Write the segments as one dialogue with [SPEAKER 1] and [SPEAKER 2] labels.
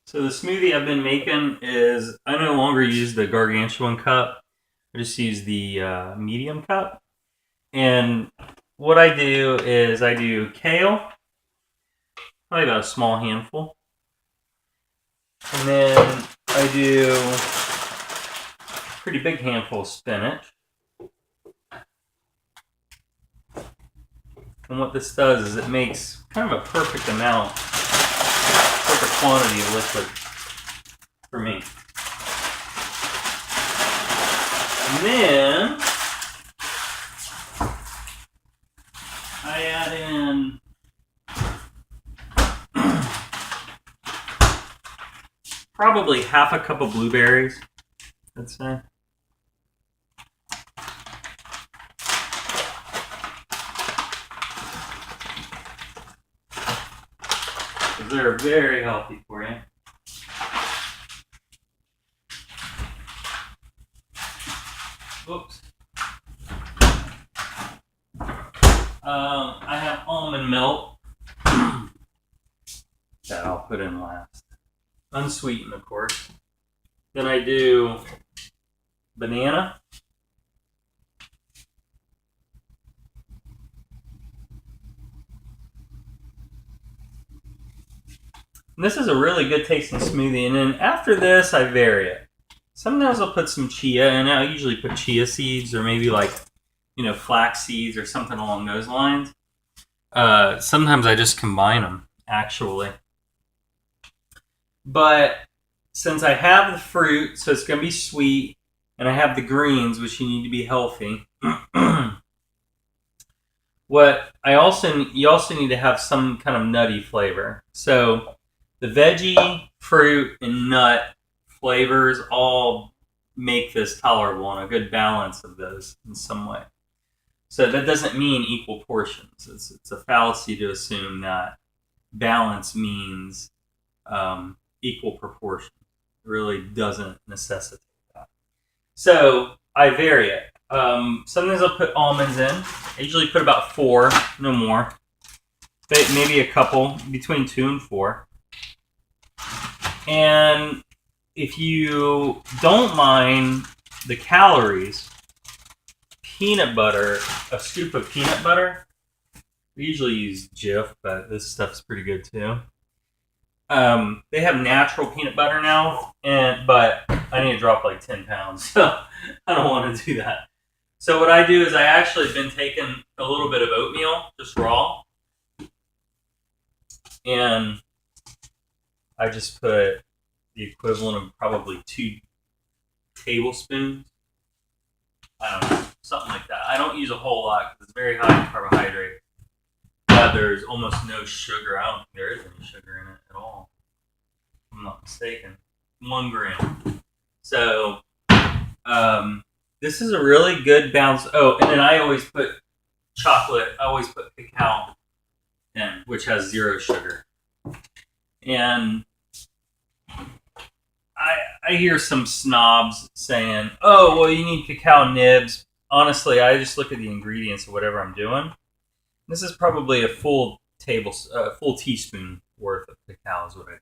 [SPEAKER 1] So the smoothie I've been making is I no longer use the gargantuan cup. I just use the medium cup. And what I do is I do kale, probably about a small handful, and then I do a pretty big handful of spinach. And what this does is it makes kind of a perfect amount, perfect quantity of liquid for me. And then I add in probably half a cup of blueberries, I'd say. Because they're very healthy for you. Oops. I have almond milk that I'll put in last. Unsweetened, of course. Then I do banana. And this is a really good tasting smoothie. And then after this, I vary it. Sometimes I'll put some chia in it. I usually put chia seeds or maybe flax seeds or something along those lines. Sometimes I just combine them, actually. But since I have the fruit, so it's going to be sweet, and I have the greens, which you need to be healthy. You also need to have some kind of nutty flavor. So the veggie, fruit, and nut flavors all make this tolerable and a good balance of those in some way. So that doesn't mean equal portions. It's a fallacy to assume that balance means equal proportion. It really doesn't necessitate that. So I vary it. Sometimes I'll put almonds in. I usually put about 4, no more. Maybe a couple, between 2 and 4. And if you don't mind the calories, peanut butter, a scoop of peanut butter. We usually use Jif, but this stuff's pretty good too. They have natural peanut butter now, but I need to drop like 10 pounds, so I don't want to do that. So what I do is I actually have been taking a little bit of oatmeal, just raw, and I just put the equivalent of probably 2 tablespoons. I don't know, something like that. I don't use a whole lot because it's very high in carbohydrate. But there's almost no sugar. I don't think there is any sugar in it at all, if I'm not mistaken. 1 gram. So this is a really good balance. Oh, and then I always put chocolate. I always put cacao in, which has 0 sugar. And I hear some snobs saying, "Oh, well, you need cacao nibs." Honestly, I just look at the ingredients of whatever I'm doing. This is probably a full teaspoon worth of cacao is what I do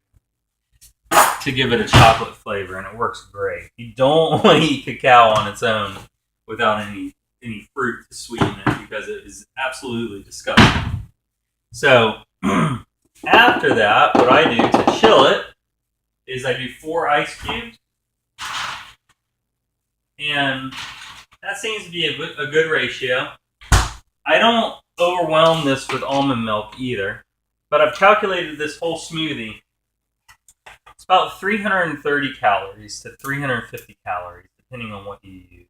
[SPEAKER 1] to give it a chocolate flavor, and it works great. You don't want to eat cacao on its own without any fruit to sweeten it because it is absolutely disgusting. So after that, what I do to chill it is I do 4 ice cubes, and that seems to be a good ratio. I don't overwhelm this with almond milk either, but I've calculated this whole smoothie. It's about 330 calories to 350 calories, depending on what you use.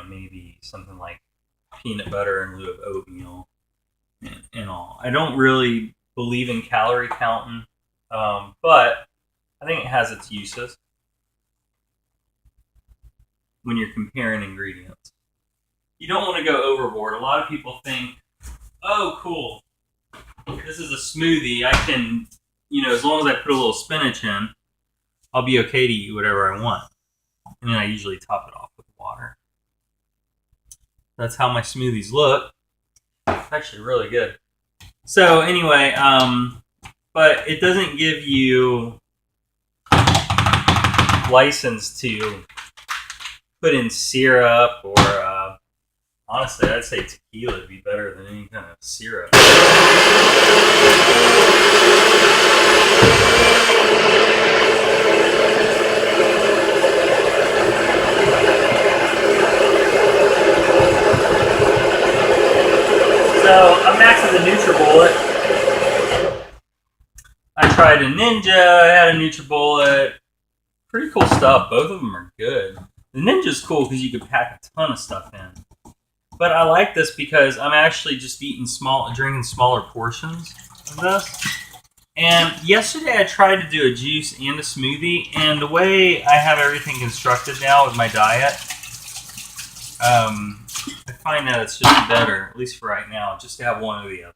[SPEAKER 1] Maybe something like peanut butter in lieu of oatmeal and all. I don't really believe in calorie counting, but I think it has its uses when you're comparing ingredients. You don't want to go overboard. A lot of people think, "Oh, cool, this is a smoothie. I can, as long as I put a little spinach in, I'll be okay to eat whatever I want." And then I usually top it off with water. That's how my smoothies look. It's actually really good. So anyway, but it doesn't give you license to put in syrup or honestly, I'd say tequila would be better than any kind of syrup. So I'm maxing the NutriBullet. I tried a Ninja, I had a NutriBullet. Pretty cool stuff. Both of them are good. The Ninja's cool because you can pack a ton of stuff in. But I like this because I'm actually just drinking smaller portions of this. And yesterday I tried to do a juice and a smoothie, and the way I have everything constructed now with my diet, I find that it's just better, at least for right now, just to have one or the other.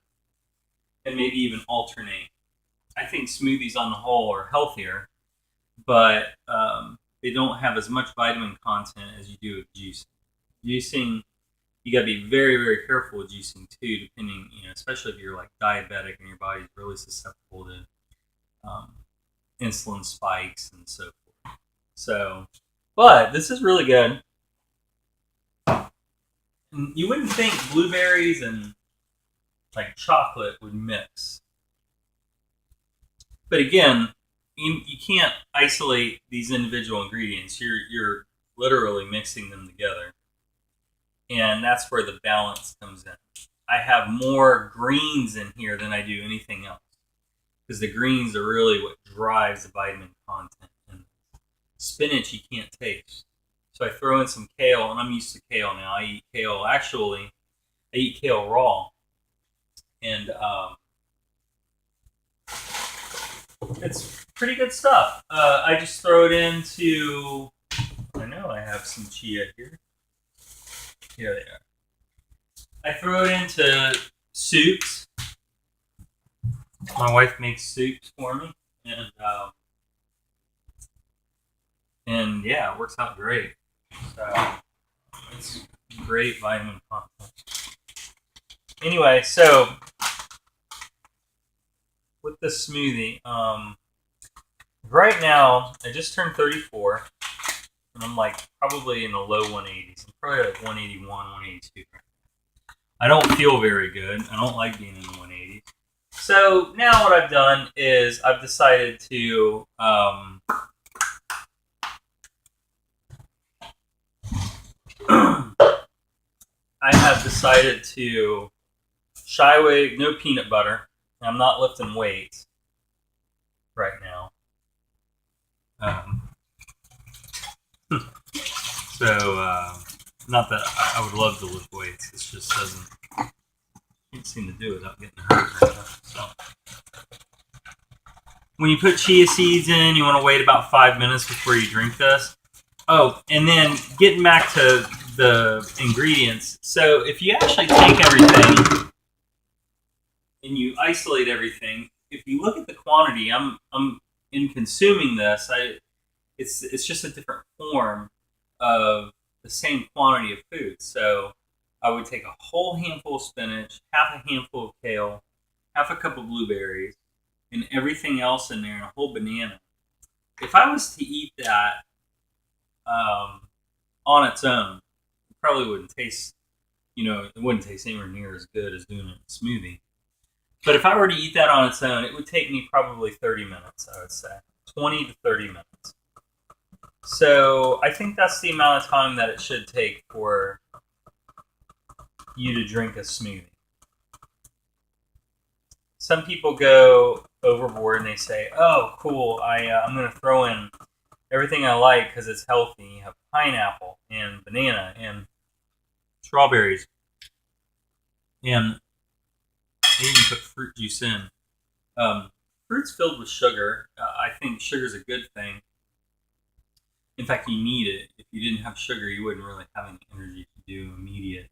[SPEAKER 1] And maybe even alternate. I think smoothies on the whole are healthier, but they don't have as much vitamin content as you do with juicing. Juicing, you got to be very, very careful with juicing too, depending, especially if you're like diabetic and your body's really susceptible to insulin spikes and so forth. So, but this is really good. And you wouldn't think blueberries and like chocolate would mix, but again, you can't isolate these individual ingredients. You're literally mixing them together, and that's where the balance comes in. I have more greens in here than I do anything else because the greens are really what drives the vitamin content. And spinach you can't taste, so I throw in some kale, and I'm used to kale now. I eat kale raw, and it's pretty good stuff. I just throw it into. I know I have some chia here. Here they are. I throw it into soups. My wife makes soups for me, and yeah, it works out great. So it's great vitamin content. Anyway, so with the smoothie, right now I just turned 34, and I'm like probably in the low 180s. I'm probably like 181, 182. I don't feel very good. I don't like being in the 180s. So now what I've done is I've decided to shy away, no peanut butter. I'm not lifting weights right now. Not that I would love to lift weights. It just can't seem to do it without getting hurt right now. So when you put chia seeds in, you want to wait about 5 minutes before you drink this. Oh, and then getting back to the ingredients. So if you actually take everything and you isolate everything, if you look at the quantity, I'm in consuming this. It's just a different form of the same quantity of food. So I would take a whole handful of spinach, half a handful of kale, half a cup of blueberries, and everything else in there, and a whole banana. If I was to eat that on its own, it probably wouldn't taste, it wouldn't taste anywhere near as good as doing it in a smoothie. But if I were to eat that on its own, it would take me probably 30 minutes, I would say. 20 to 30 minutes. So I think that's the amount of time that it should take for you to drink a smoothie. Some people go overboard and they say, oh, cool, I'm going to throw in everything I like because it's healthy. You have pineapple and banana and strawberries. And they even put fruit juice in. Fruit's filled with sugar. I think sugar's a good thing. In fact, you need it. If you didn't have sugar, you wouldn't really have any energy to do immediate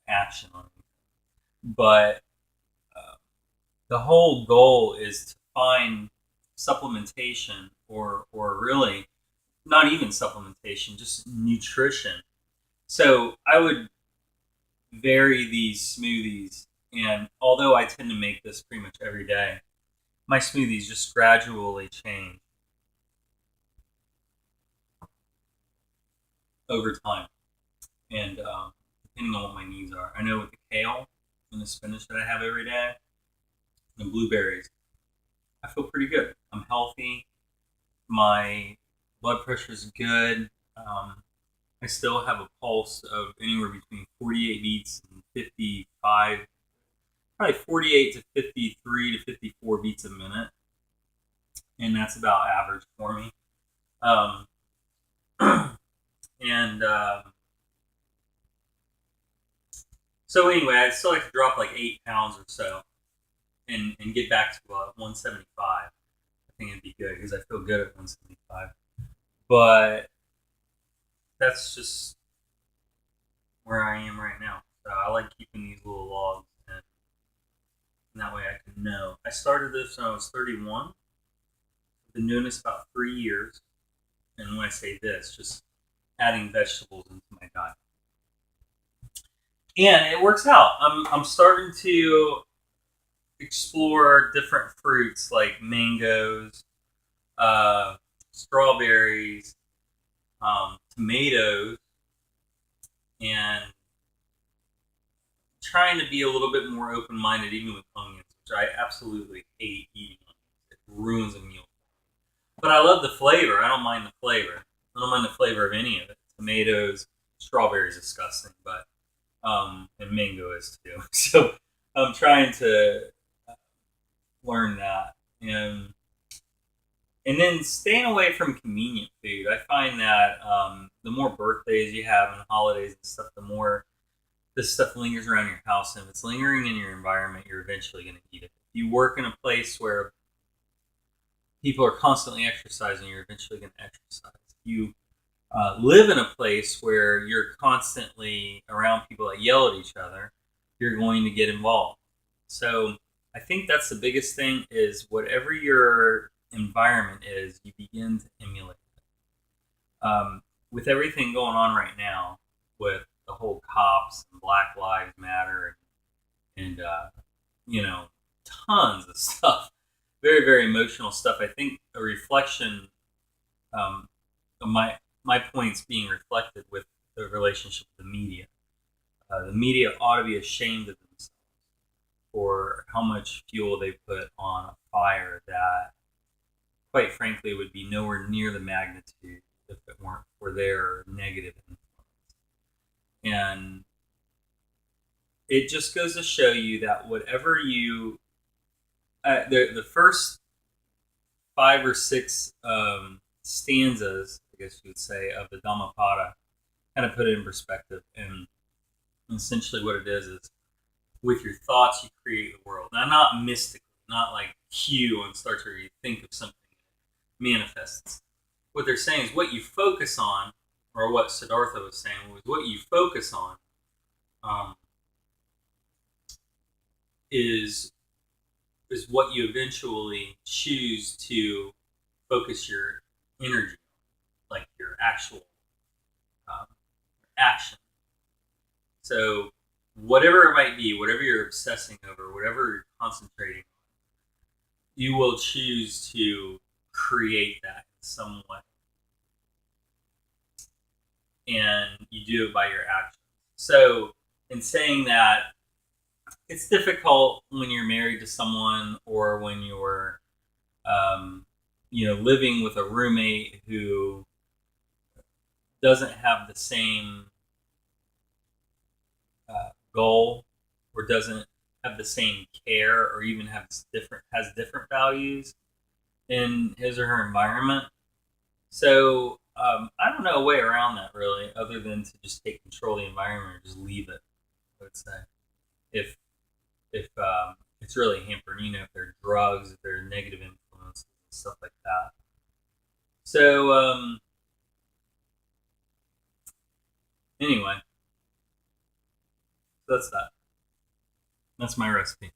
[SPEAKER 1] action on it. But the whole goal is to find supplementation, or really not even supplementation, just nutrition. So I would vary these smoothies, and although I tend to make this pretty much every day, my smoothies just gradually change over time, and depending on what my needs are. I know with the kale and the spinach that I have every day, and blueberries, I feel pretty good. I'm healthy. My blood pressure is good. I still have a pulse of anywhere between 48 beats and 55, probably 48 to 53 to 54 beats a minute, and that's about average for me. Um, and so anyway, I'd still like to drop like 8 pounds or so, and get back to 175. I think it'd be good because I feel good at 175. But that's just where I am right now. So I like keeping these little logs, and that way I can know. I started this when I was 31. I've been doing this about 3 years. And when I say this, just adding vegetables into my diet. And it works out. I'm starting to explore different fruits like mangoes, strawberries, tomatoes, and trying to be a little bit more open minded even with onions, which I absolutely hate eating onions. It ruins a meal. But I love the flavor. I don't mind the flavor. I don't mind the flavor of any of it. Tomatoes, strawberries, disgusting, but and mango is too. So I'm trying to learn that, and then staying away from convenient food. I find that the more birthdays you have and holidays and stuff, the more this stuff lingers around your house, and if it's lingering in your environment, you're eventually going to eat it. If you work in a place where people are constantly exercising, you're eventually going to exercise. If you live in a place where you're constantly around people that yell at each other, you're going to get involved. So I think that's the biggest thing is whatever your environment is, you begin to emulate it. With everything going on right now, with the whole cops and Black Lives Matter and tons of stuff, very, very emotional stuff. I think a reflection of my points being reflected with the relationship with the media. The media ought to be ashamed of themselves for how much fuel they put on a fire that, quite frankly, would be nowhere near the magnitude if it weren't for their negative influence. And it just goes to show you that whatever you, the first 5 or 6 stanzas, I guess you would say, of the Dhammapada kind of put it in perspective. And essentially what it is with your thoughts, you create the world. Now, not mystically, not like Q on Star Trek, you think of something and it manifests. What they're saying is what you focus on, or what Siddhartha was saying, was what you focus on is what you eventually choose to focus your energy, like your actual action. So whatever it might be, whatever you're obsessing over, whatever you're concentrating on, you will choose to create that in some way. And you do it by your actions. So in saying that, it's difficult when you're married to someone or when you're living with a roommate who doesn't have the same goal or doesn't have the same care or even has different values in his or her environment. So I don't know a way around that really, other than to just take control of the environment or just leave it. I would say if it's really hampering, if there are drugs, if there are negative influences and stuff like that. So anyway, that's that. That's my recipe.